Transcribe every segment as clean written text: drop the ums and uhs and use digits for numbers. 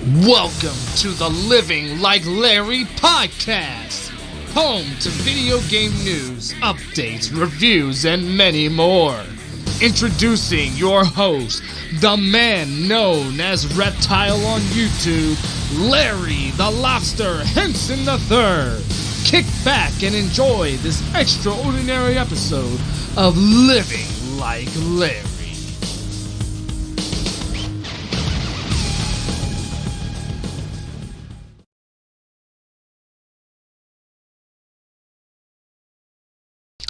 Welcome to the Living Like Larry podcast, home to video game news, updates, reviews, and many more. Introducing your host, the man known as Reptile on YouTube, Larry the Lobster Henson III. Kick back and enjoy this extraordinary episode of Living Like Larry.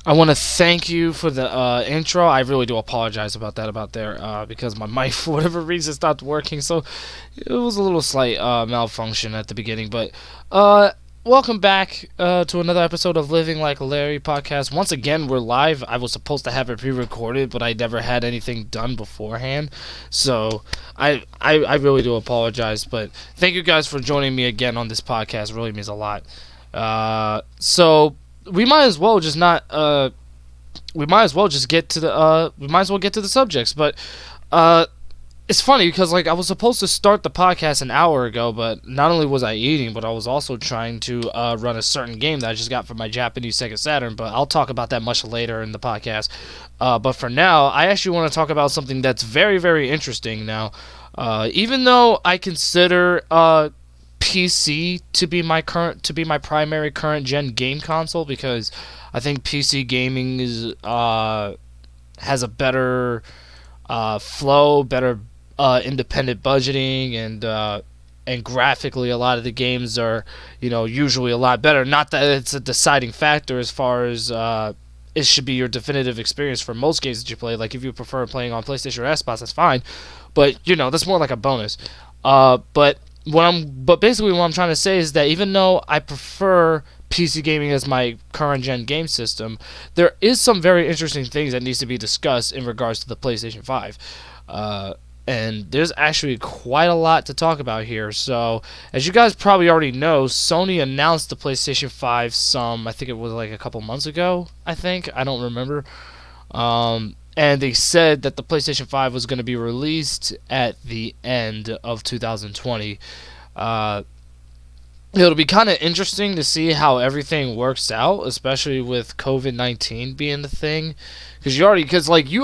I want to thank you for the intro. I really do apologize about that because my mic, for whatever reason, stopped working. So it was a little slight malfunction at the beginning. But welcome back to another episode of Living Like Larry podcast. Once again, we're live. I was supposed to have it pre-recorded, but I never had anything done beforehand. So I really do apologize. But thank you guys for joining me again on this podcast. It really means a lot. So we might as well just get to the subjects. But it's funny because I was supposed to start the podcast an hour ago, but not only was I eating, but I was also trying to run a certain game that I just got from my Japanese Sega Saturn. But I'll talk about that much later in the podcast. But for now, I actually want to talk about something that's very, very interesting now. Even though I consider PC to be my primary current gen game console, because I think PC gaming has a better flow, better independent budgeting, and graphically a lot of the games are usually a lot better. Not that it's a deciding factor as far as it should be your definitive experience for most games that you play. Like if you prefer playing on PlayStation or Xbox, that's fine, but that's more like a bonus. But basically what I'm trying to say is that even though I prefer PC gaming as my current gen game system, there is some very interesting things that needs to be discussed in regards to the PlayStation 5. And there's actually quite a lot to talk about here. So, as you guys probably already know, Sony announced the PlayStation 5 I think it was like a couple months ago, I don't remember. And they said that the PlayStation 5 was going to be released at the end of 2020. It'll be kind of interesting to see how everything works out, especially with COVID-19 being the thing. Because you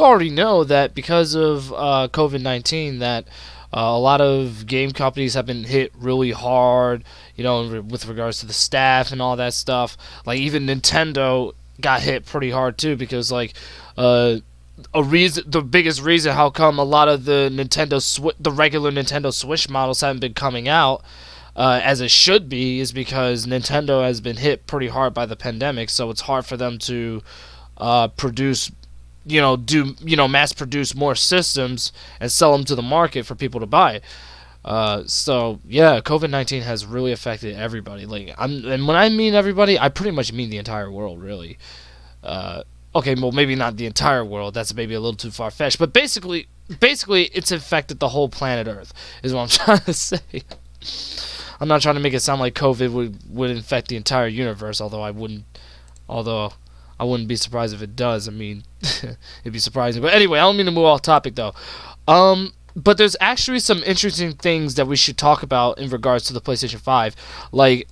already know that because of COVID-19 that a lot of game companies have been hit really hard, with regards to the staff and all that stuff. Like even Nintendo got hit pretty hard too, because the biggest reason how come a lot of the regular Nintendo Switch models haven't been coming out as it should be is because Nintendo has been hit pretty hard by the pandemic, so it's hard for them to mass produce more systems and sell them to the market for people to buy. So yeah, COVID-19 has really affected everybody. And when I mean everybody, I pretty much mean the entire world, really. Okay, well, maybe not the entire world. That's maybe a little too far-fetched. But basically, it's affected the whole planet Earth, is what I'm trying to say. I'm not trying to make it sound like COVID would infect the entire universe, although I wouldn't be surprised if it does. I mean, it'd be surprising. But anyway, I don't mean to move off topic, though. But there's actually some interesting things that we should talk about in regards to the PlayStation 5.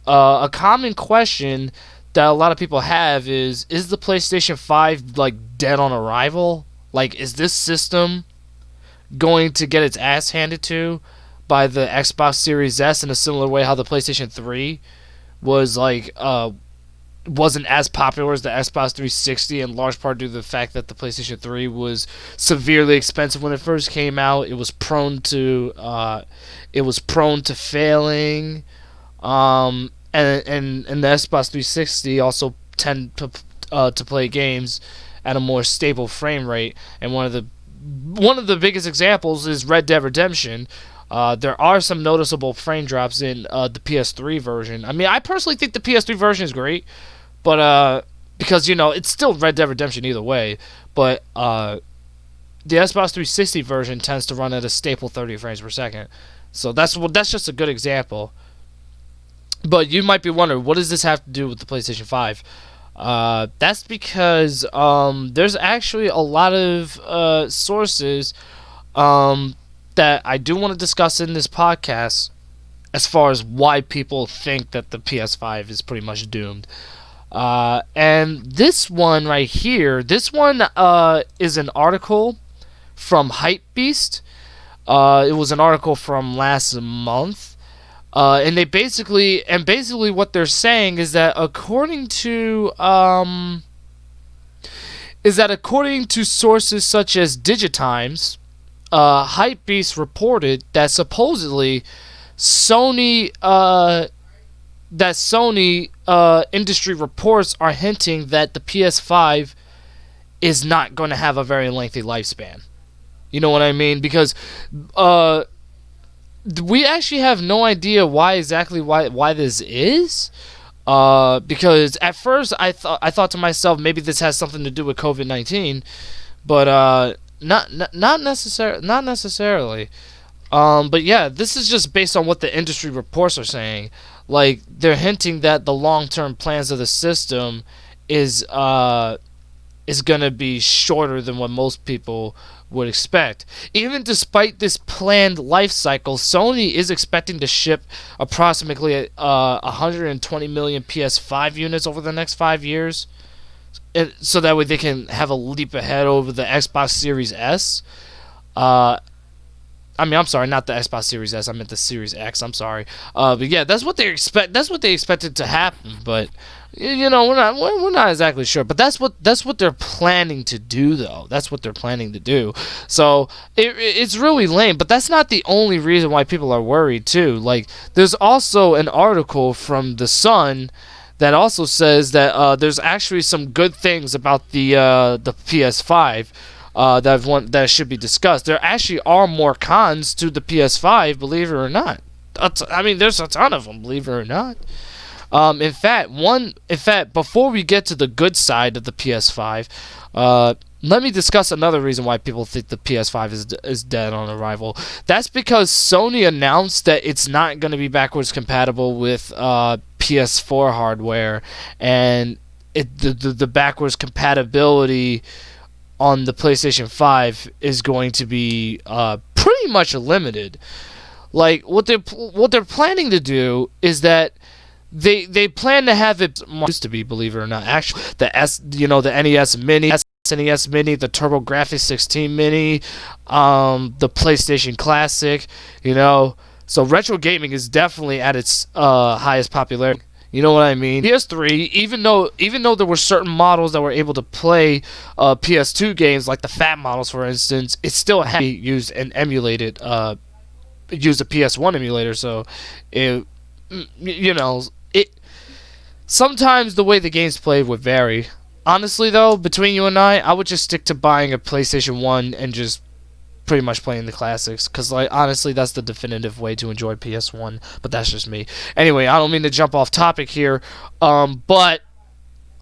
A common question that a lot of people have is the PlayStation 5 dead on arrival? Is this system going to get its ass handed to by the Xbox Series S in a similar way how the PlayStation 3 was wasn't as popular as the Xbox 360, in large part due to the fact that the PlayStation 3 was severely expensive when it first came out. It was prone to failing. And the Xbox 360 also tend to play games at a more stable frame rate. And one of the biggest examples is Red Dead Redemption. There are some noticeable frame drops in the PS3 version. I mean, I personally think the PS3 version is great, but because it's still Red Dead Redemption either way. But the Xbox 360 version tends to run at a staple 30 frames per second. So that's just a good example. But you might be wondering, what does this have to do with the PlayStation 5? That's because there's actually a lot of sources that I do want to discuss in this podcast as far as why people think that the PS5 is pretty much doomed. And this one right here, this one is an article from Hypebeast. It was an article from last month. And basically what they're saying is that according to sources such as Digitimes, Hypebeast reported that supposedly Sony industry reports are hinting that the PS5 is not going to have a very lengthy lifespan. You know what I mean? Because we actually have no idea why this is. Because at first I thought to myself, maybe this has something to do with COVID-19, but not necessarily. But yeah, this is just based on what the industry reports are saying. Like, they're hinting that the long-term plans of the system is gonna be shorter than what most people would expect. Even despite this planned life cycle, Sony is expecting to ship approximately 120 million PS5 units over the next 5 years, so that way they can have a leap ahead over the Xbox Series S. I'm sorry, not the Xbox Series S. I meant the Series X. I'm sorry. But yeah, that's what they expect. That's what they expected to happen. But we're not exactly sure. But that's what they're planning to do, though. That's what they're planning to do. So it's really lame. But that's not the only reason why people are worried too. Like, there's also an article from The Sun that also says that there's actually some good things about the PS5. That should be discussed. There actually are more cons to the PS5, believe it or not. There's a ton of them, believe it or not. In fact, before we get to the good side of the PS5, let me discuss another reason why people think the PS5 is dead on arrival. That's because Sony announced that it's not going to be backwards compatible with PS4 hardware, and the backwards compatibility on the PlayStation 5 is going to be pretty much limited. Like, what they're planning to do is that they plan to have it used to be, believe it or not. Actually, the NES Mini, SNES Mini, the TurboGrafx-16 Mini, the PlayStation Classic. So retro gaming is definitely at its highest popularity. You know what I mean? PS3, even though there were certain models that were able to play PS2 games, like the fat models, for instance, it still had to be used and emulated. Used a PS1 emulator, so it sometimes the way the games played would vary. Honestly, though, between you and I would just stick to buying a PlayStation 1 and just pretty much playing the classics, because honestly that's the definitive way to enjoy PS1, but that's just me. Anyway, I don't mean to jump off topic here, but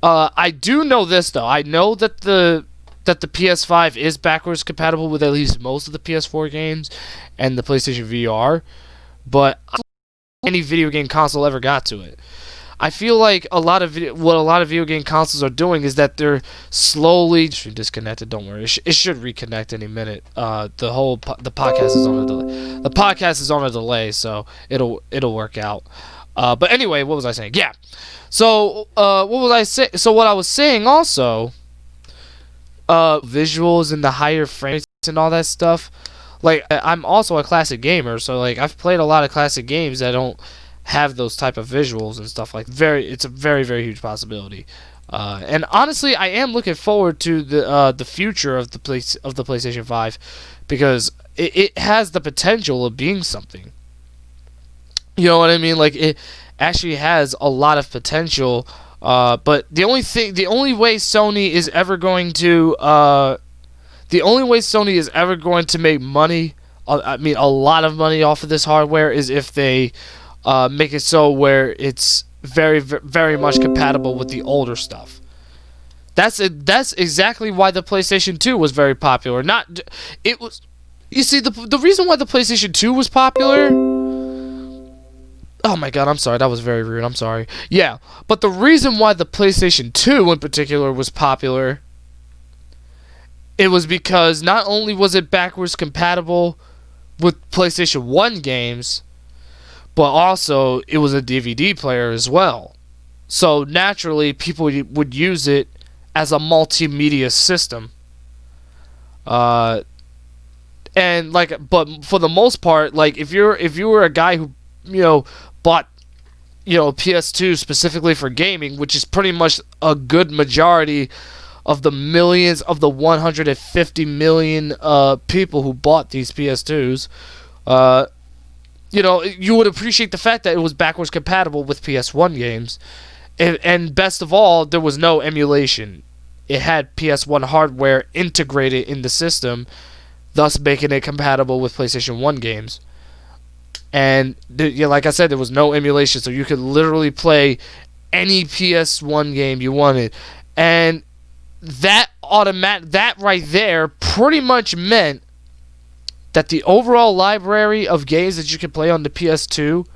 I do know this, though. I know that the PS5 is backwards compatible with at least most of the PS4 games and the PlayStation VR, but any video game console ever got to it. I feel like what a lot of video game consoles are doing is that they're slowly disconnected. Don't worry, it should reconnect any minute. The podcast is on a delay. The podcast is on a delay, so it'll work out. But anyway, what was I saying? Yeah. So what was I saying? So what I was saying also, visuals and the higher frames and all that stuff. Like, I'm also a classic gamer, so like I've played a lot of classic games that don't have those type of visuals and stuff like it's a very, very huge possibility. And honestly, I am looking forward to the future of the PlayStation 5, because it has the potential of being something. You know what I mean? Like, it actually has a lot of potential. But the only way Sony is ever going to make money, a lot of money off of this hardware, is if they make it so where it's very, very much compatible with the older stuff. That's exactly why the PlayStation 2 was very popular. You see, the reason why the PlayStation 2 was popular. Oh my god, I'm sorry, that was very rude. I'm sorry. Yeah, but the reason why the PlayStation 2 in particular was popular, it was because not only was it backwards compatible with PlayStation 1 games, but also it was a DVD player as well. So naturally, people would use it as a multimedia system. Uh, and like, but for the most part, like if you were a guy who bought PS2 specifically for gaming, which is pretty much a good majority of the millions of the 150 million people who bought these PS2s, you would appreciate the fact that it was backwards compatible with PS1 games. And best of all, there was no emulation. It had PS1 hardware integrated in the system, thus making it compatible with PlayStation 1 games. And like I said, there was no emulation, so you could literally play any PS1 game you wanted. And that right there pretty much meant that the overall library of games that you could play on the PS2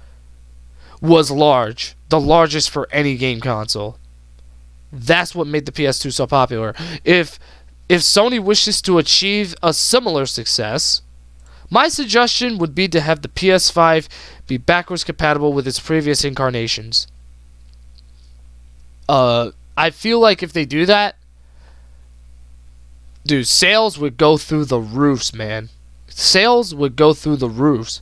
was large, the largest for any game console. That's what made the PS2 so popular. If Sony wishes to achieve a similar success, my suggestion would be to have the PS5 be backwards compatible with its previous incarnations. I feel like if they do that, dude, sales would go through the roofs, man. Sales would go through the roofs.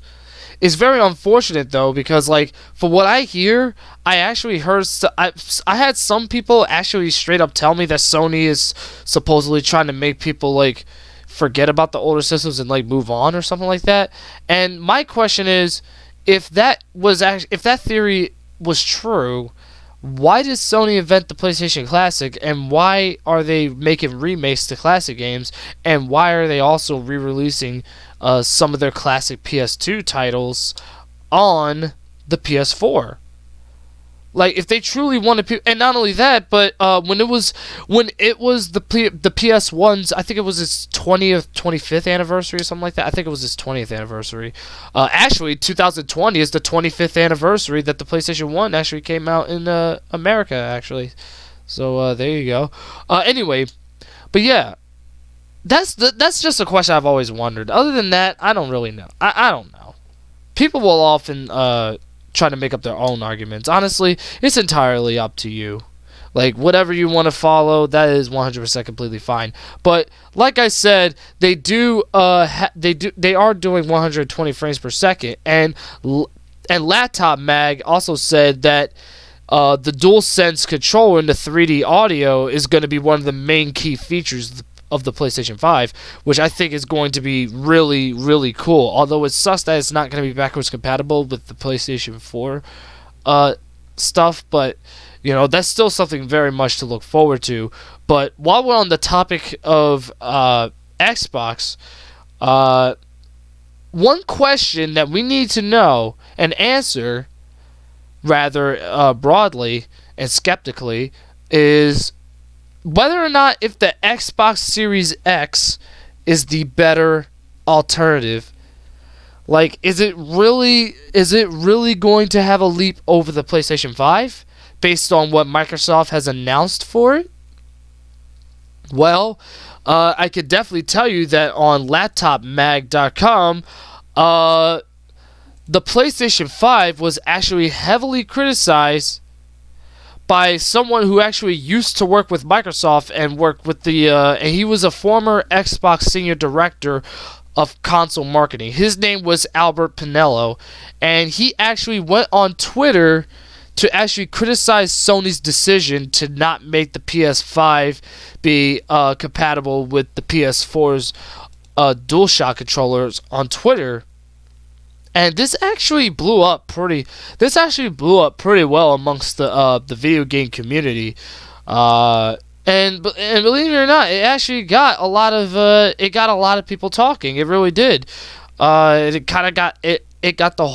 It's very unfortunate though, because like for what I hear, I actually heard I had some people actually straight up tell me that Sony is supposedly trying to make people like forget about the older systems and like move on or something like that. And my question is, if that theory was true, why did Sony invent the PlayStation Classic, and why are they making remakes to classic games, and why are they also re-releasing some of their classic PS2 titles on the PS4? Like, if they truly wanted people, and not only that, but when it was the PS1's, I think it was its 25th anniversary or something like that. I think it was its 20th anniversary. Actually, 2020 is the 25th anniversary that the PlayStation 1 actually came out in America, actually. So there you go. Anyway, but yeah, that's just a question I've always wondered. Other than that, I don't really know. I don't know. People will often try to make up their own arguments. Honestly, it's entirely up to you. Like, whatever you want to follow, that is 100% completely fine. But like I said, they are doing 120 frames per second, and Laptop Mag also said that the DualSense controller and the 3D audio is going to be one of the main key features of the PlayStation 5, which I think is going to be really, really cool. Although it sucks that it's not going to be backwards compatible with the PlayStation 4 stuff, but that's still something very much to look forward to. But while we're on the topic of Xbox, one question that we need to know and answer rather broadly and skeptically is whether or not if the Xbox Series X is the better alternative. Like, is it really going to have a leap over the PlayStation 5 based on what Microsoft has announced for it? Well, I could definitely tell you that on laptopmag.com, the PlayStation 5 was actually heavily criticized by someone who actually used to work with Microsoft and worked with and he was a former Xbox senior director of console marketing. His name was Albert Pinello, and he actually went on Twitter to actually criticize Sony's decision to not make the PS5 be compatible with the PS4's DualShock controllers on Twitter. And this actually blew up pretty well amongst the video game community, and believe it or not, it actually got a lot of people talking. It really did. It got the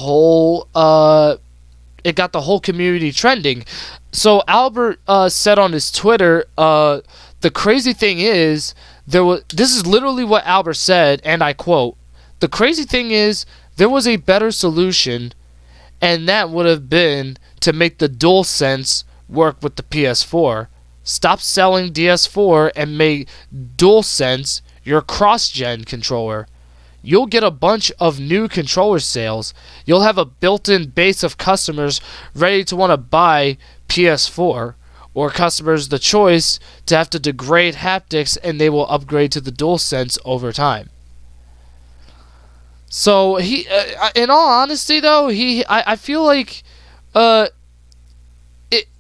whole community trending. So Albert said on his Twitter, the crazy thing is this is literally what Albert said, and I quote: "The crazy thing is, there was a better solution, and that would have been to make the DualSense work with the PS4. Stop selling DS4 and make DualSense your cross-gen controller. you'll get a bunch of new controller sales. You'll have a built-in base of customers ready to want to buy PS4, or customers the choice to have to degrade haptics, and they will upgrade to the DualSense over time. So he, in all honesty, though, I feel like,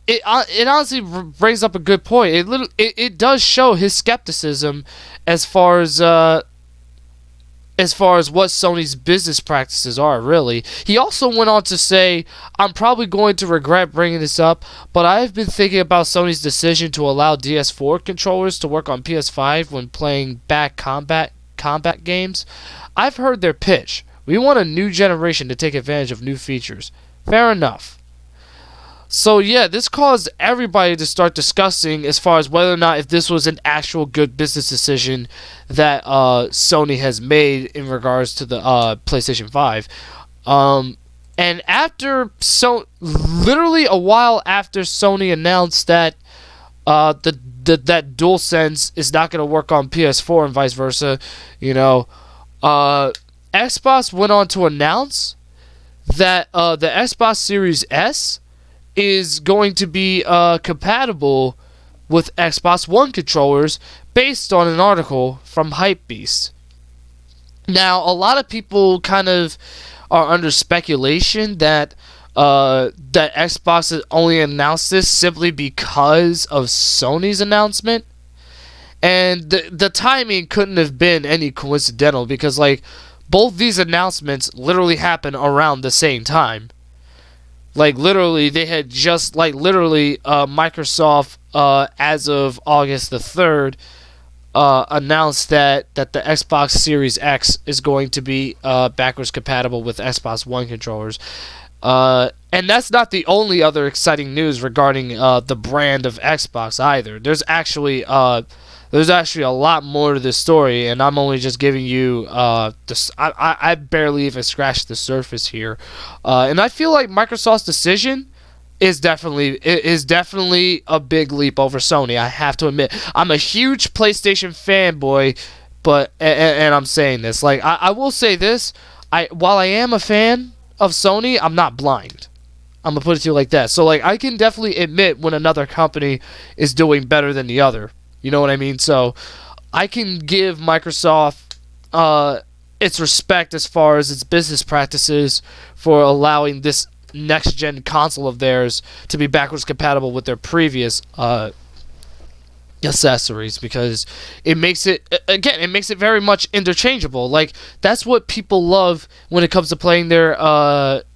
it honestly brings up a good point. It does show his skepticism as far as what Sony's business practices are, really. He also went on to say, I'm probably going to regret bringing this up, but I've been thinking about Sony's decision to allow DS4 controllers to work on PS5 when playing back combat games. I've heard their pitch. We want a new generation to take advantage of new features. Fair enough. So yeah, this caused everybody to start discussing as far as whether or not if this was an actual good business decision that Sony has made in regards to the PlayStation 5. And literally a while after Sony announced that that DualSense is not going to work on PS4 and vice versa, Xbox went on to announce that the Xbox Series S is going to be compatible with Xbox One controllers based on an article from Hypebeast. Now, a lot of people kind of are under speculation that Xbox has only announced this simply because of Sony's announcement. And the timing couldn't have been any coincidental, because both these announcements literally happened around the same time. They had just Microsoft as of August the 3rd announced that the Xbox Series X is going to be backwards compatible with Xbox One controllers. And that's not the only other exciting news regarding the brand of Xbox either. There's actually a lot more to this story, and I'm only just giving you this. I barely even scratched the surface here, and I feel like Microsoft's decision is definitely a big leap over Sony. I have to admit, I'm a huge PlayStation fanboy, but and I'm saying this, I will say this: while I am a fan of Sony, I'm not blind. I'm gonna put it to you like that. So I can definitely admit when another company is doing better than the other. You know what I mean? So I can give Microsoft its respect as far as its business practices for allowing this next-gen console of theirs to be backwards compatible with their previous accessories, because it makes it very much interchangeable. That's what people love when it comes to playing their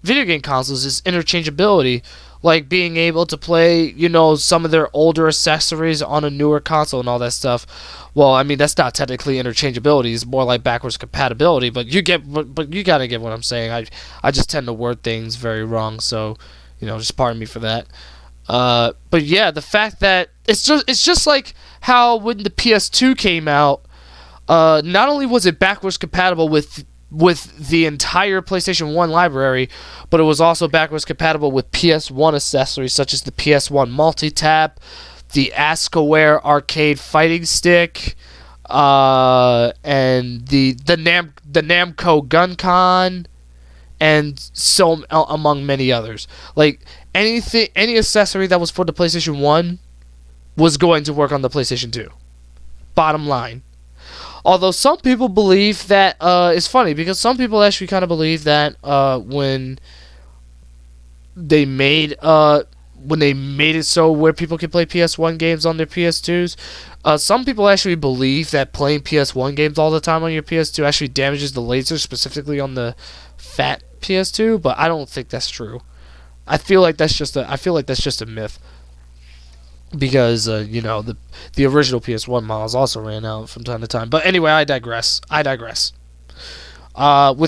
video game consoles, is interchangeability. Being able to play, some of their older accessories on a newer console and all that stuff. Well, I mean, that's not technically interchangeability. It's more like backwards compatibility. But you gotta get what I'm saying. I just tend to word things very wrong, so just pardon me for that. But yeah, the fact that it's just like how when the PS2 came out, not only was it backwards compatible with the entire PlayStation 1 library, but it was also backwards compatible with PS1 accessories such as the PS1 multi-tap, the Askaware arcade fighting stick, and the Namco Gun Con, and so among many others. Any accessory that was for the PlayStation 1 was going to work on the PlayStation 2. Bottom line. Although some people believe that, it's funny because some people actually kind of believe that when they made it so where people can play PS1 games on their PS2s, some people actually believe that playing PS1 games all the time on your PS2 actually damages the laser, specifically on the fat PS2. But I don't think that's true. I feel like that's just a myth. Because the original PS1 models also ran out from time to time. But anyway, I digress. With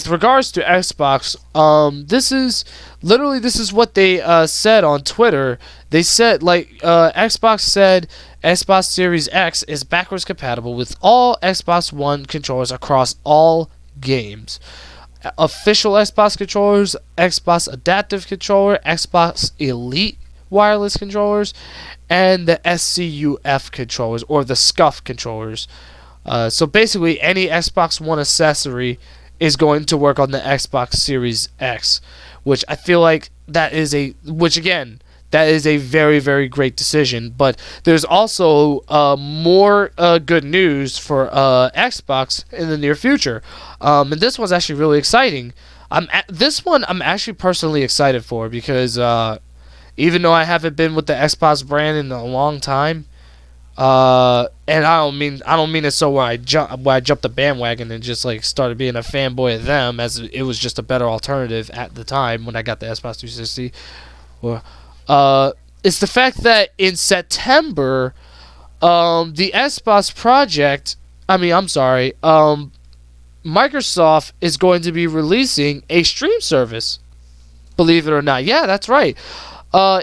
regards to Xbox, this is what they said on Twitter. They said Xbox said Xbox Series X is backwards compatible with all Xbox One controllers across all games. Official Xbox controllers, Xbox Adaptive Controller, Xbox Elite wireless controllers, and the SCUF controllers, or the SCUF controllers. So basically, any Xbox One accessory is going to work on the Xbox Series X, which I feel like that is a very, very great decision. But there's also more good news for Xbox in the near future. And this one's actually really exciting. This one I'm actually personally excited for because even though I haven't been with the Xbox brand in a long time, and I don't mean it so where I jumped the bandwagon and just like started being a fanboy of them, as it was just a better alternative at the time when I got the Xbox 360. It's the fact that in September, the Xbox project, Microsoft is going to be releasing a stream service. Believe it or not. Yeah, that's right.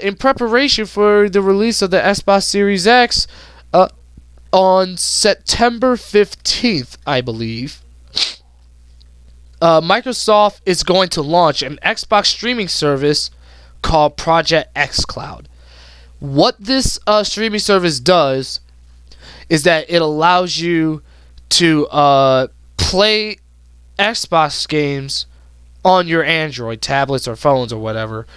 In preparation for the release of the Xbox Series X, on September 15th, I believe, Microsoft is going to launch an Xbox streaming service called Project xCloud. What this streaming service does is that it allows you to play Xbox games on your Android tablets or phones or whatever.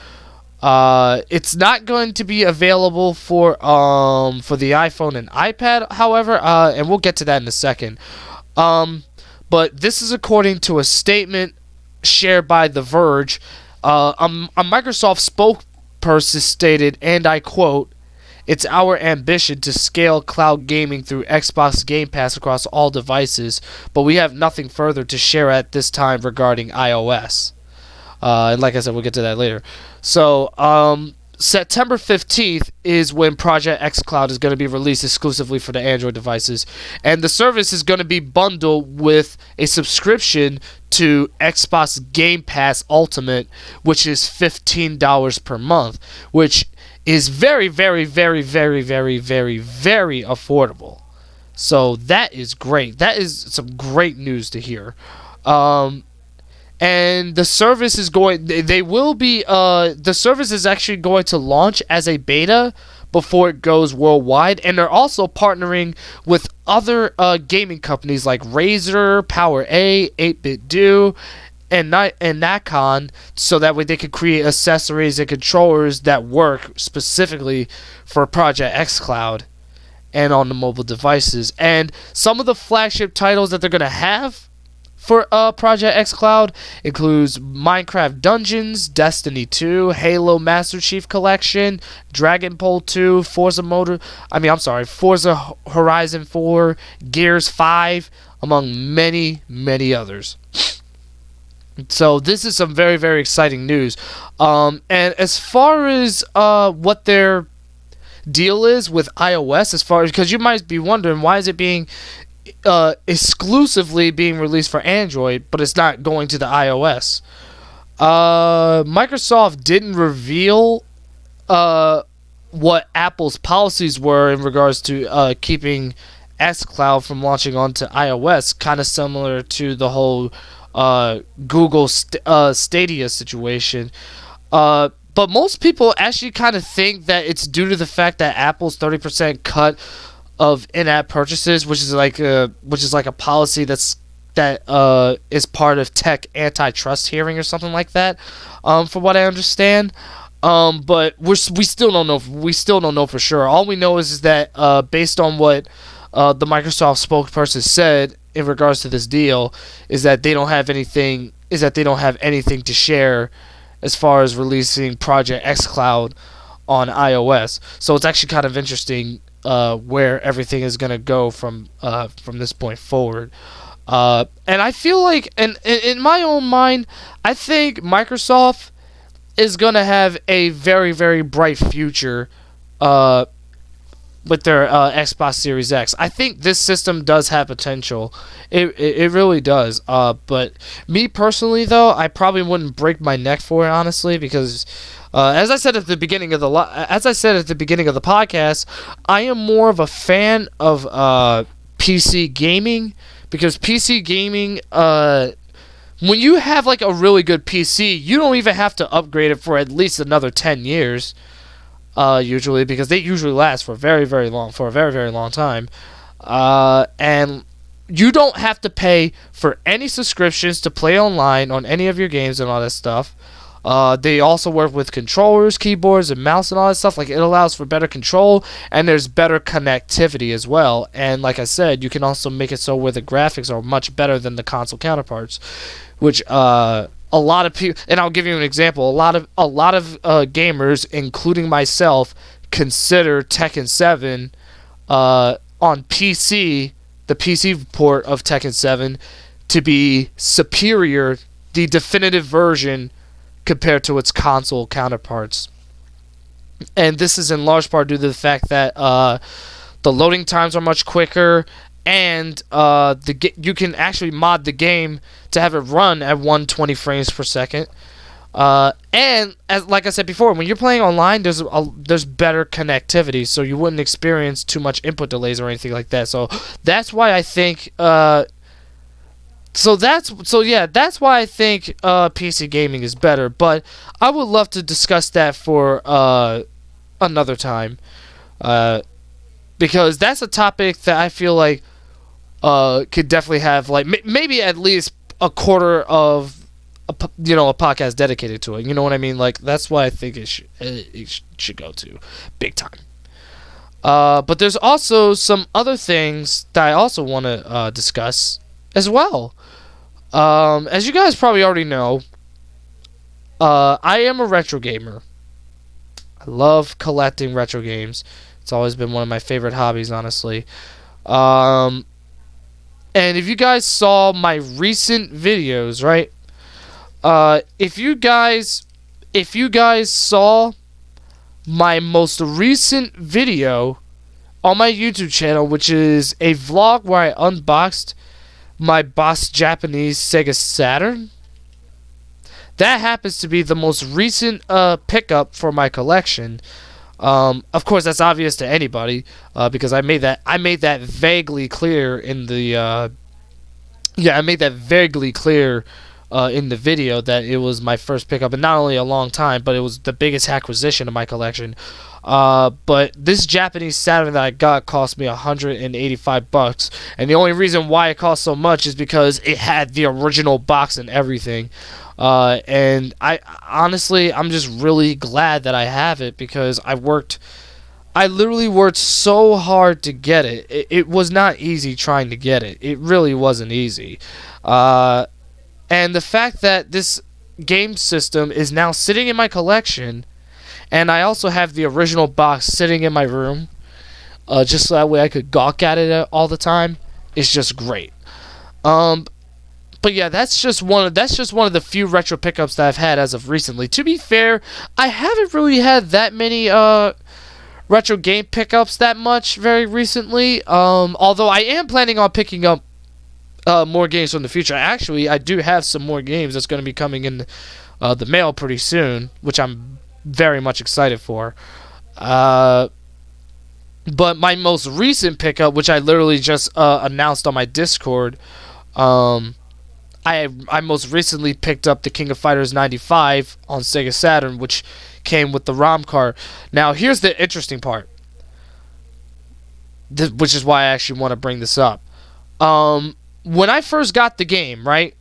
It's not going to be available for the iPhone and iPad, however, and we'll get to that in a second. But this is according to a statement shared by The Verge. A Microsoft spokesperson stated, and I quote, "It's our ambition to scale cloud gaming through Xbox Game Pass across all devices, but we have nothing further to share at this time regarding iOS." And like I said, we'll get to that later. So, September 15th is when Project xCloud is going to be released exclusively for the Android devices. And the service is going to be bundled with a subscription to Xbox Game Pass Ultimate, which is $15 per month, which is very, very, very, very, very, very, very affordable. So that is great. That is some great news to hear. And the service is the service is actually going to launch as a beta before it goes worldwide, and they're also partnering with other gaming companies like Razer, PowerA, 8BitDo, and Nikon, so that way they could create accessories and controllers that work specifically for Project xCloud and on the mobile devices. And some of the flagship titles that they're going to have for Project xCloud includes Minecraft Dungeons, Destiny 2, Halo Master Chief Collection, Dragon Ball 2, Forza Horizon 4, Gears 5, among many, many others. So this is some very, very exciting news. And as far as what their deal is with iOS, because you might be wondering, why is it being exclusively being released for Android, but it's not going to the iOS? Microsoft didn't reveal what Apple's policies were in regards to keeping xCloud from launching onto iOS, kind of similar to the whole Google Stadia situation. But most people actually kind of think that it's due to the fact that Apple's 30% cut of in-app purchases, which is like a policy that is part of tech antitrust hearing or something like that, from what I understand. But we still don't know. We still don't know for sure. All we know is that based on what the Microsoft spokesperson said in regards to this deal, is that they don't have anything. Is that they don't have anything to share as far as releasing Project xCloud on iOS. So it's actually kind of interesting where everything is going to go from this point forward. And I feel like, and in my own mind, I think Microsoft is going to have a very, very bright future with their Xbox Series X. I think this system does have potential. It really does. But me personally, though, I probably wouldn't break my neck for it, honestly, because as I said at the beginning of the podcast, I am more of a fan of PC gaming, because PC gaming, when you have like a really good PC, you don't even have to upgrade it for at least another 10 years. Usually, because they usually last for a very, very long time. And You don't have to pay for any subscriptions to play online on any of your games and all that stuff. They also work with controllers, keyboards, and mouse and all that stuff. Like, it allows for better control, and there's better connectivity as well. And like I said, you can also make it so where the graphics are much better than the console counterparts, which a lot of people. And I'll give you an example. A lot of gamers, including myself, consider Tekken 7 on PC, the PC port of Tekken 7, to be superior, the definitive version, compared to its console counterparts. And this is in large part due to the fact that the loading times are much quicker, and you can actually mod the game to have it run at 120 frames per second. And like I said before, when you're playing online, there's better connectivity, so you wouldn't experience too much input delays or anything like that. So that's why I think. That's why I think PC gaming is better. But I would love to discuss that for another time, because that's a topic that I feel like could definitely have like maybe at least a quarter of a podcast dedicated to it. You know what I mean? Like, that's why I think it should go to big time. But there's also some other things that I also want to discuss as well. As you guys probably already know, I am a retro gamer. I love collecting retro games. It's always been one of my favorite hobbies, honestly. And if you guys saw my recent videos, right? If you guys saw my most recent video on my YouTube channel, which is a vlog where I unboxed my boss Japanese Sega Saturn, that happens to be the most recent pickup for my collection. Of course, that's obvious to anybody, because I made that vaguely clear in the in the video that it was my first pickup, and not only a long time, but it was the biggest acquisition of my collection. But this Japanese Saturn that I got cost me $185, and the only reason why it cost so much is because it had the original box and everything. And I'm just really glad that I have it, because I literally worked so hard to get it. It was not easy trying to get it. It really wasn't easy. And the fact that this game system is now sitting in my collection, and I also have the original box sitting in my room, just so that way I could gawk at it all the time, is just great. But yeah, that's just one of the few retro pickups that I've had as of recently. To be fair, I haven't really had that many retro game pickups that much very recently. Although I am planning on picking up more games from the future. Actually, I do have some more games that's going to be coming in the mail pretty soon, which I'm very much excited for. But my most recent pickup, which I literally just announced on my Discord, I most recently picked up the King of Fighters 95 on Sega Saturn, which came with the ROM card. Now, here's the interesting part, which is why I actually want to bring this up. When I first got the game, right,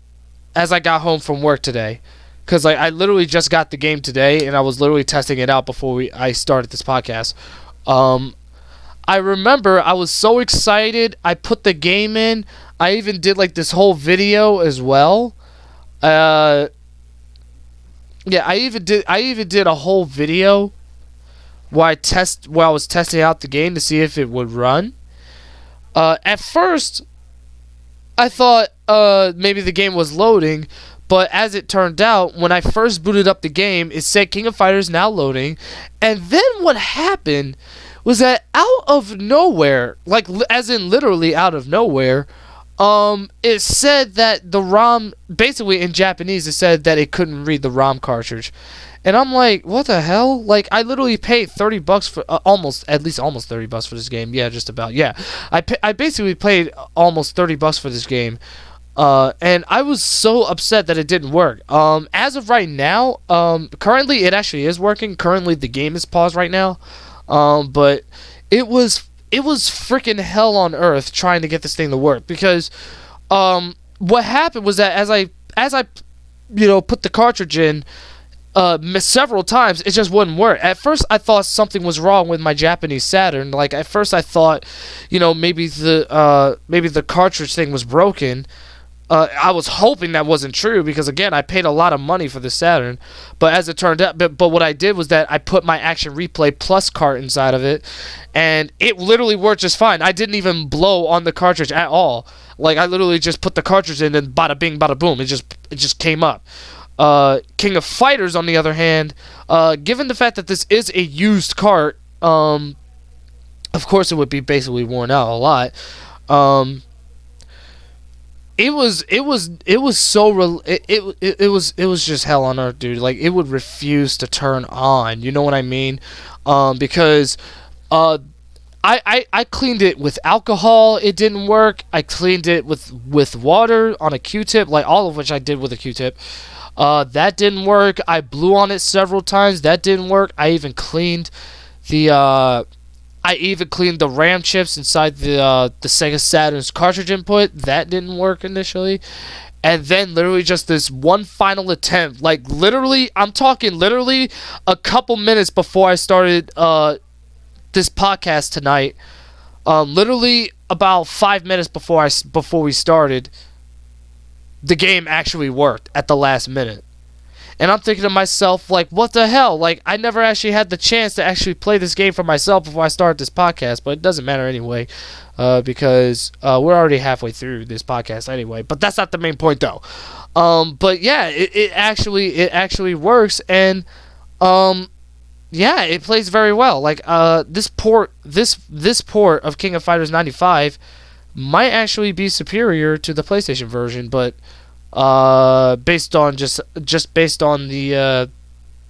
as I got home from work today, because I literally just got the game today, and I was literally testing it out before I started this podcast. I remember I was so excited. I put the game in. I even did like this whole video as well. I even did a whole video where I was testing out the game to see if it would run. At first, I thought maybe the game was loading, but as it turned out, when I first booted up the game, it said King of Fighters now loading, and then what happened was that out of nowhere, like as in literally out of nowhere, it said that the ROM, basically in Japanese, it said that it couldn't read the ROM cartridge. And I'm like, what the hell? Like, I literally paid $30 for almost $30 for this game. Yeah, just about. Yeah, I basically paid almost $30 for this game, and I was so upset that it didn't work. As of right now, currently it actually is working. Currently the game is paused right now, but it was freaking hell on earth trying to get this thing to work, because what happened was that as I put the cartridge in several times, it just wouldn't work. At first I thought something was wrong with my Japanese Saturn. Like, at first I thought maybe the cartridge thing was broken. I was hoping that wasn't true, because again, I paid a lot of money for the Saturn. But as it turned out, but what I did was that I put my Action Replay Plus cart inside of it, and it literally worked just fine. I didn't even blow on the cartridge at all. Like, I literally just put the cartridge in, and bada bing, bada boom, it just came up. King of Fighters, on the other hand, given the fact that this is a used cart, of course it would be basically worn out a lot. It was just hell on earth, dude. Like, it would refuse to turn on. You know what I mean? Because I cleaned it with alcohol. It didn't work. I cleaned it with water on a Q-tip, like all of which I did with a Q-tip. That didn't work. I blew on it several times. That didn't work. I even cleaned the RAM chips inside the Sega Saturn's cartridge input. That didn't work initially. And then literally just this one final attempt. Like, literally, I'm talking literally a couple minutes before I started this podcast tonight. Literally about 5 minutes before we started, the game actually worked at the last minute. And I'm thinking to myself, like, what the hell? Like, I never actually had the chance to actually play this game for myself before I started this podcast, but it doesn't matter anyway, because we're already halfway through this podcast anyway. But that's not the main point, though. But yeah, it actually works, and yeah, it plays very well. Like, this port of King of Fighters 95 might actually be superior to the PlayStation version, but based on the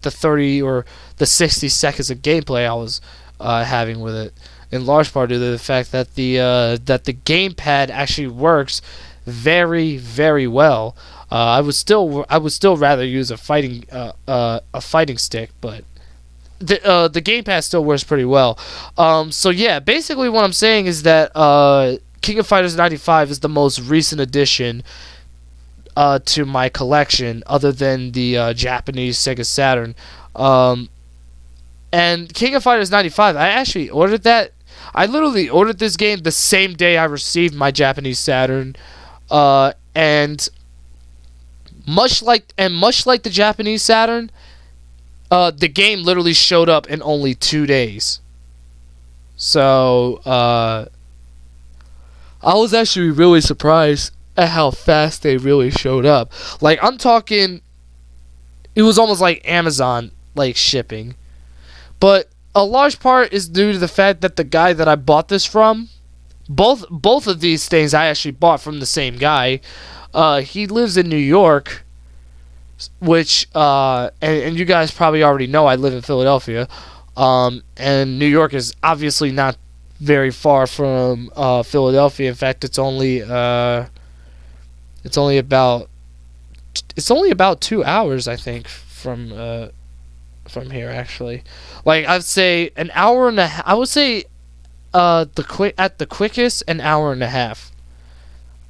30 or the 60 seconds of gameplay I was having with it, in large part due to the fact that the gamepad actually works very, very well. I would still rather use a fighting stick, but the gamepad still works pretty well. So yeah, basically what I'm saying is that King of Fighters 95 is the most recent addition to my collection, other than the Japanese Sega Saturn. And King of Fighters 95, I actually ordered that. I literally ordered this game the same day I received my Japanese Saturn, and much like the Japanese Saturn, the game literally showed up in only 2 days. So I was actually really surprised at how fast they really showed up. Like, I'm talking, it was almost like Amazon like shipping. But a large part is due to the fact that the guy that I bought this from, both of these things I actually bought from the same guy. He lives in New York, which and you guys probably already know I live in Philadelphia. And New York is obviously not very far from Philadelphia. In fact, it's only about 2 hours, I think, from here, actually. Like, I'd say an hour and a half. I would say at the quickest, an hour and a half.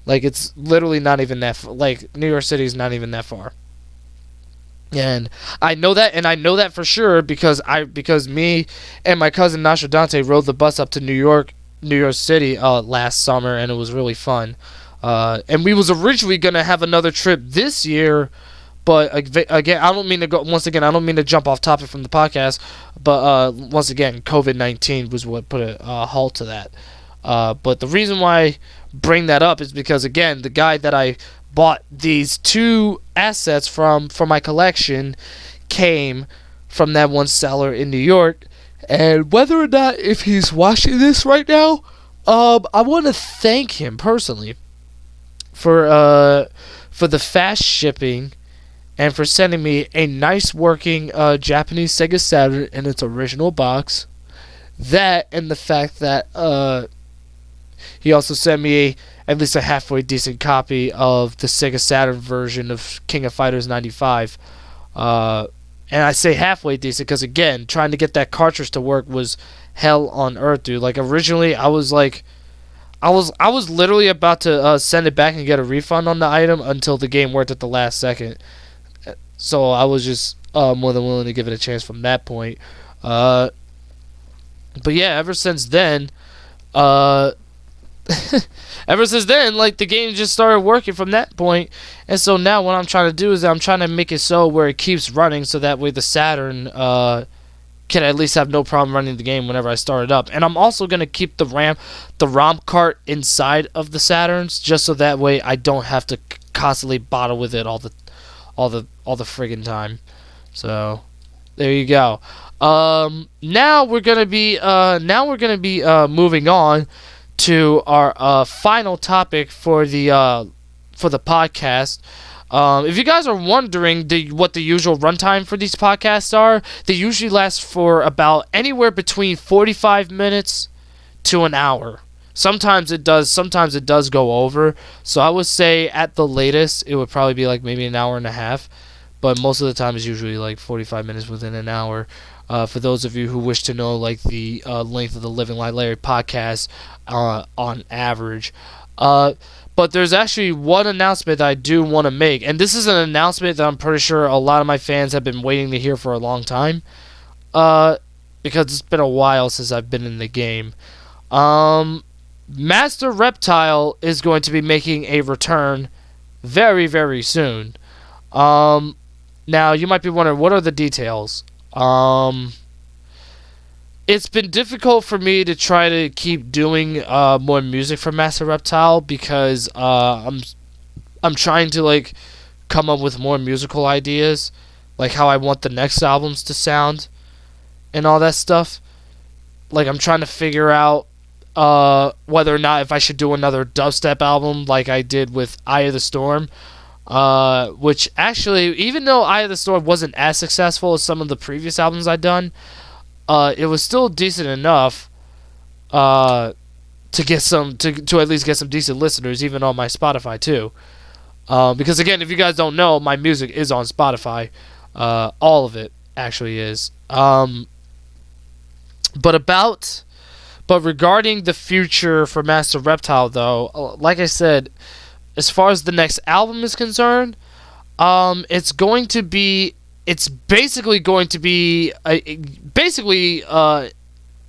Like, it's literally not even that like, New York City is not even that far. And I know that for sure because me and my cousin Nasha Dante rode the bus up to New York City last summer, and it was really fun. And we was originally gonna have another trip this year, but again, I don't mean to jump off topic from the podcast, but once again, COVID-19 was what put a halt to that. But the reason why I bring that up is because, again, the guy that I bought these two assets from for my collection came from that one seller in New York. And whether or not if he's watching this right now, I want to thank him personally for the fast shipping and for sending me a nice working Japanese Sega Saturn in its original box. That, and the fact that he also sent me at least a halfway decent copy of the Sega Saturn version of King of Fighters 95. And I say halfway decent because, again, trying to get that cartridge to work was hell on earth, dude. Like, originally, I was like, I was literally about to send it back and get a refund on the item until the game worked at the last second. So I was just more than willing to give it a chance from that point. But yeah, ever since then, uh, like, the game just started working from that point. And so now what I'm trying to do is I'm trying to make it so where it keeps running, so that way the Saturn can at least have no problem running the game whenever I start it up. And I'm also gonna keep the ROM cart inside of the Saturns, just so that way I don't have to constantly bottle with it all the friggin' time. So there you go. Now we're gonna be moving on to our final topic for the podcast. If you guys are wondering what the usual runtime for these podcasts are, they usually last for about anywhere between 45 minutes to an hour. Sometimes it does go over. So I would say at the latest it would probably be like maybe an hour and a half, but most of the time it's usually like 45 minutes within an hour. For those of you who wish to know, like, the length of the Living Like Larry podcast on average. But there's actually one announcement that I do want to make, and this is an announcement that I'm pretty sure a lot of my fans have been waiting to hear for a long time, because it's been a while since I've been in the game. MasteReptile is going to be making a return very, very soon. Now, you might be wondering, what are the details? It's been difficult for me to try to keep doing more music for MasteReptile because I'm trying to, like, come up with more musical ideas, like how I want the next albums to sound and all that stuff. Like, I'm trying to figure out whether or not if I should do another dubstep album like I did with Eye of the Storm. Which actually, even though Eye of the Storm wasn't as successful as some of the previous albums I'd done, it was still decent enough to get some to at least get some decent listeners, even on my Spotify too. Because again, if you guys don't know, my music is on Spotify. All of it actually is. But regarding the future for MasteReptile, though, like I said, as far as the next album is concerned, it's basically going to be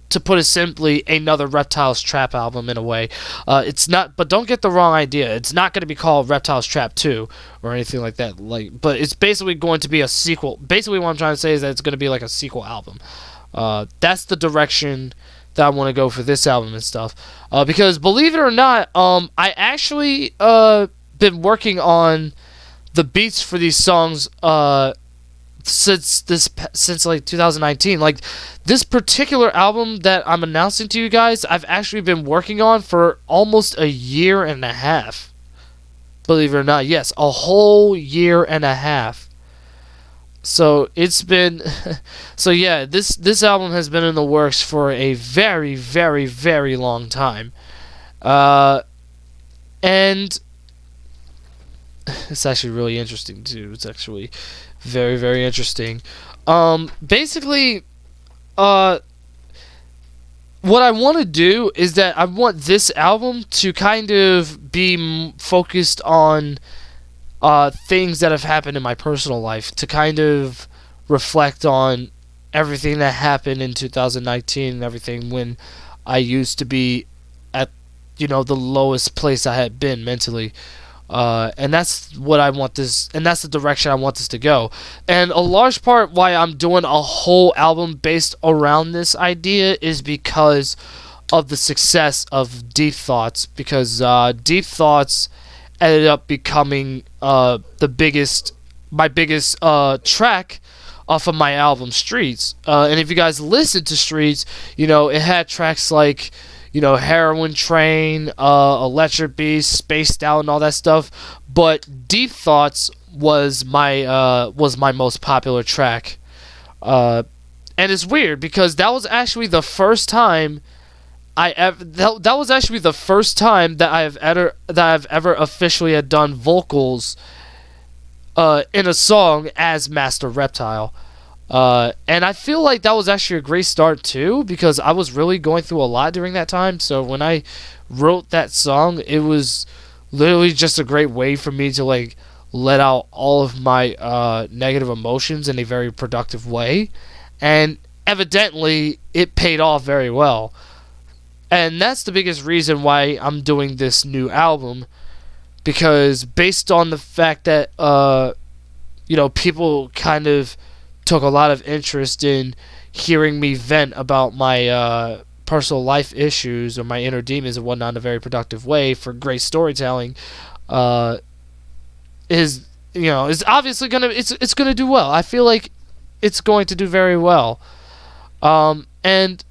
to put it simply, another Reptiles Trap album in a way. It's not, but don't get the wrong idea. It's not going to be called Reptiles Trap 2 or anything like that. But it's basically going to be a sequel. Basically, what I'm trying to say is that it's going to be like a sequel album. That's the direction that I want to go for this album and stuff. Because believe it or not, I actually been working on the beats for these songs since like 2019. Like, this particular album that I'm announcing to you guys, I've actually been working on for almost a year and a half. Believe it or not, yes, a whole year and a half. So it's been, so yeah, this album has been in the works for a very, very, very long time, and it's actually really interesting too. It's actually very, very interesting. Basically, what I want to do is that I want this album to kind of be focused on things that have happened in my personal life, to kind of reflect on everything that happened in 2019 and everything when I used to be at, the lowest place I had been mentally. And that's what I want this, and that's the direction I want this to go. And a large part why I'm doing a whole album based around this idea is because of the success of Deep Thoughts, because Deep Thoughts ended up becoming my biggest track off of my album Streets. And if you guys listen to Streets, it had tracks like, Heroin Train, Electric Beast, Spaced Out, and all that stuff. But Deep Thoughts was my most popular track. And it's weird because that was actually the first time that was actually the first time that I've ever officially had done vocals in a song as MasteReptile. And I feel like that was actually a great start too, because I was really going through a lot during that time. So when I wrote that song, it was literally just a great way for me to like let out all of my negative emotions in a very productive way, and evidently it paid off very well. And that's the biggest reason why I'm doing this new album, because based on the fact that people kind of took a lot of interest in hearing me vent about my personal life issues or my inner demons and whatnot in a very productive way for great storytelling, uh, is obviously it's gonna do well. I feel like it's going to do very well, and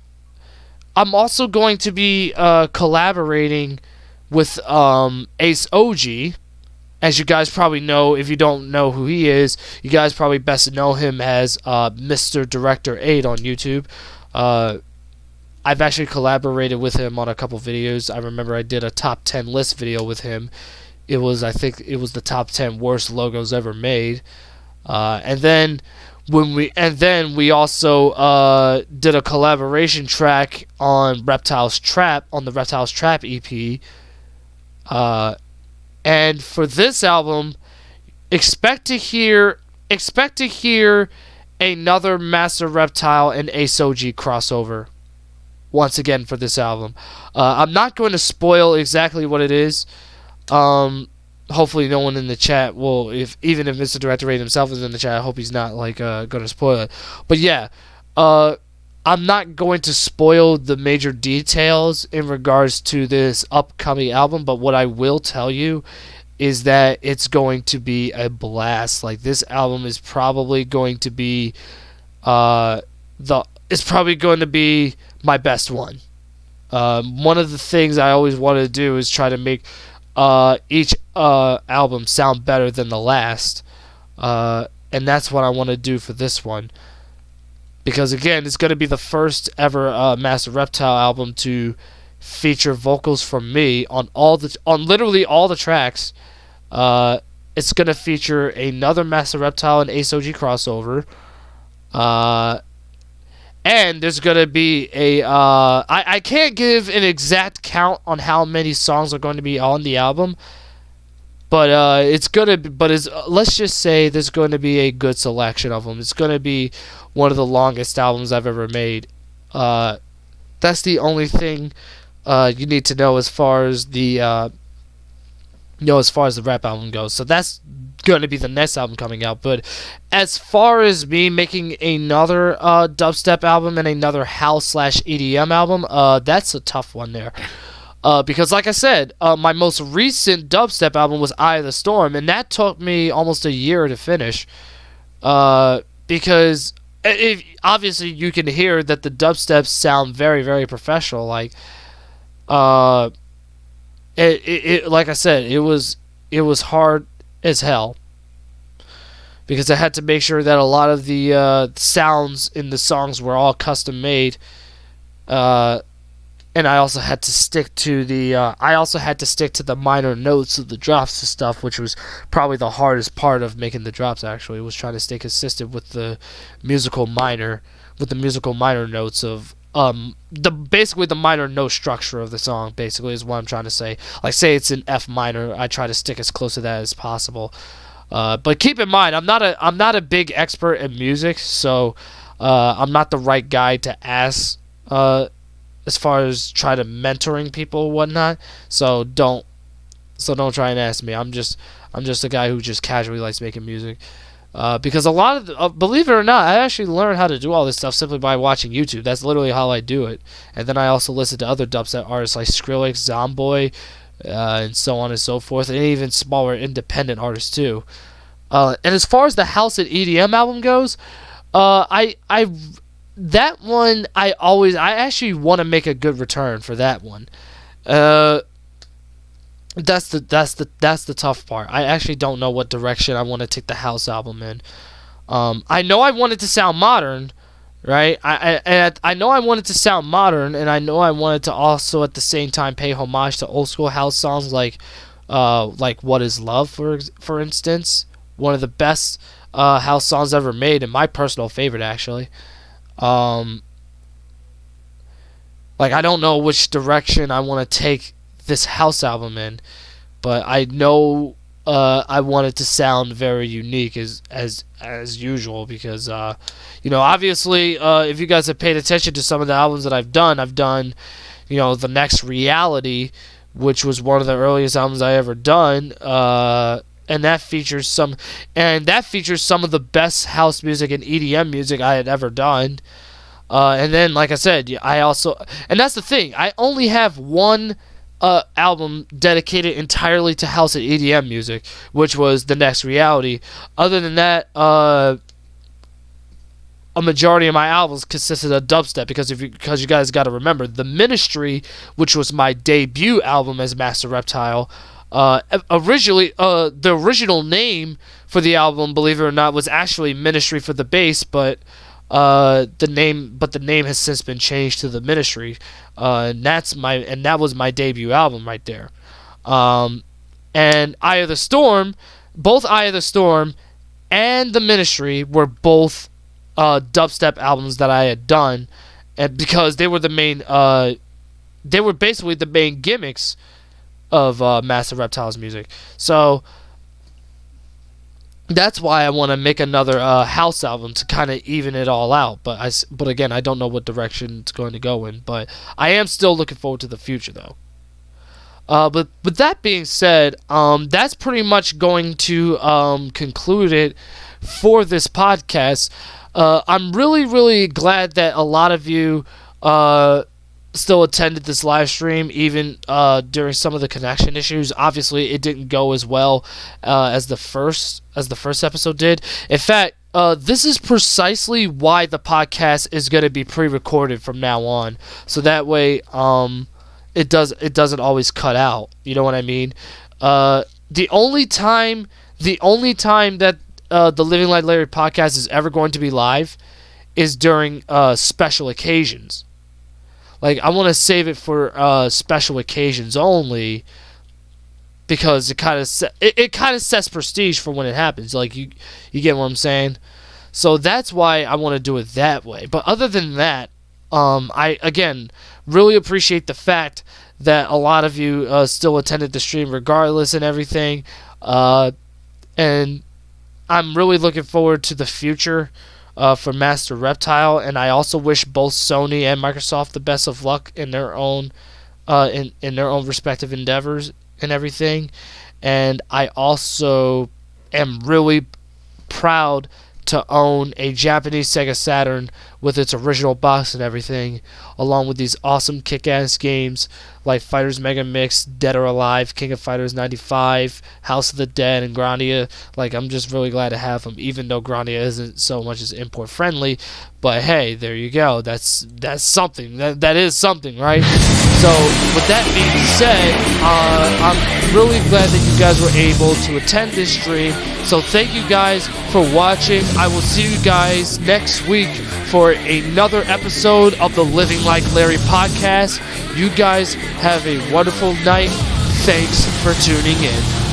I'm also going to be collaborating with Ace OG. As you guys probably know, if you don't know who he is, you guys probably best know him as Mr. Director 8 on YouTube. I've actually collaborated with him on a couple videos. I remember I did a top 10 list video with him. I think it was the top 10 worst logos ever made. And then we also did a collaboration track on Reptile's Trap, on the Reptile's Trap EP. And for this album, expect to hear another MasteReptile and Ace OG crossover once again for this album. I'm not going to spoil exactly what it is. Hopefully no one in the chat will, even if Mr. Director Ray himself is in the chat, I hope he's not like going to spoil it. But yeah, I'm not going to spoil the major details in regards to this upcoming album, but what I will tell you is that it's going to be a blast. Like, this album is probably going to be it's probably going to be my best one. One of the things I always want to do is try to make each album sound better than the last, and that's what I want to do for this one. Because again, it's going to be the first ever MasteReptile album to feature vocals from me on literally all the tracks. It's going to feature another MasteReptile and Ace OG crossover. And there's going to be I can't give an exact count on how many songs are going to be on the album. But let's just say there's going to be a good selection of them. It's going to be one of the longest albums I've ever made. That's the only thing you need to know as far as the rap album goes. So that's going to be the next album coming out. But as far as me making another dubstep album and another house/EDM album, that's a tough one there. Because like I said, my most recent dubstep album was Eye of the Storm, and that took me almost a year to finish. Because obviously you can hear that the dubsteps sound very, very professional. Like, like I said, it was hard as hell. Because I had to make sure that a lot of the sounds in the songs were all custom made. And I also had to stick to the minor notes of the drops and stuff, which was probably the hardest part of making the drops. Actually, was trying to stay consistent with the musical minor notes of basically the minor note structure of the song. Basically, is what I'm trying to say. Like, say it's in F minor, I try to stick as close to that as possible. But keep in mind, I'm not a big expert in music, so I'm not the right guy to ask. As far as try to mentoring people and whatnot, so don't try and ask me. I'm just a guy who just casually likes making music. Because a lot of believe it or not, I actually learned how to do all this stuff simply by watching YouTube. That's literally how I do it. And then I also listen to other dubstep artists like Skrillex, Zomboy, and so on and so forth, and even smaller independent artists too. And as far as the house and EDM album goes, that one I actually want to make a good return for that one. That's the tough part. I actually don't know what direction I want to take the house album in. I know I want it to sound modern, right? I know I want it to sound modern, and I know I wanted to also at the same time pay homage to old school house songs like What Is Love, for instance. One of the best house songs ever made, and my personal favorite actually. Like, I don't know which direction I want to take this house album in, but I know I want it to sound very unique as usual, because obviously, if you guys have paid attention to some of the albums that I've done, The Next Reality, which was one of the earliest albums I ever done, and that features some of the best house music and EDM music I had ever done. And then, like I said, and that's the thing, I only have one album dedicated entirely to house and EDM music, which was The Next Reality. Other than that, a majority of my albums consisted of dubstep, because you guys got to remember, The Ministry, which was my debut album as MasteReptile, originally the original name for the album, believe it or not, was actually Ministry for the Bass, but the name has since been changed to The Ministry, and that was my debut album right there. And Eye of the Storm, both Eye of the Storm and The Ministry were both dubstep albums that I had done, and because they were basically the main gimmicks of MasteReptile's music. So that's why I want to make another house album to kind of even it all out. But again, I don't know what direction it's going to go in. But I am still looking forward to the future, though. But with that being said, that's pretty much going to conclude it for this podcast. I'm really, really glad that a lot of you still attended this live stream, even during some of the connection issues. Obviously, it didn't go as well as the first episode did. In fact, this is precisely why the podcast is going to be pre-recorded from now on, so that way it doesn't always cut out. You know what I mean? The only time that the Living Like Larry podcast is ever going to be live is during special occasions. Like, I want to save it for special occasions only, because it kind of sets prestige for when it happens. Like, you get what I'm saying? So that's why I want to do it that way. But other than that, I again really appreciate the fact that a lot of you still attended the stream regardless and everything. And I'm really looking forward to the future for MasteReptile, and I also wish both Sony and Microsoft the best of luck in their own in their own respective endeavors and everything. And I also am really proud to own a Japanese Sega Saturn with its original box and everything, along with these awesome kick-ass games like Fighters Mega Mix, Dead or Alive, King of Fighters 95, House of the Dead, and Grandia. Like, I'm just really glad to have them, even though Grandia isn't so much as import friendly. But hey, there you go. That's something. That is something, right? So with that being said, I'm really glad that you guys were able to attend this stream. So thank you guys for watching. I will see you guys next week for another episode of the Living Like Larry podcast. You guys have a wonderful night. Thanks for tuning in.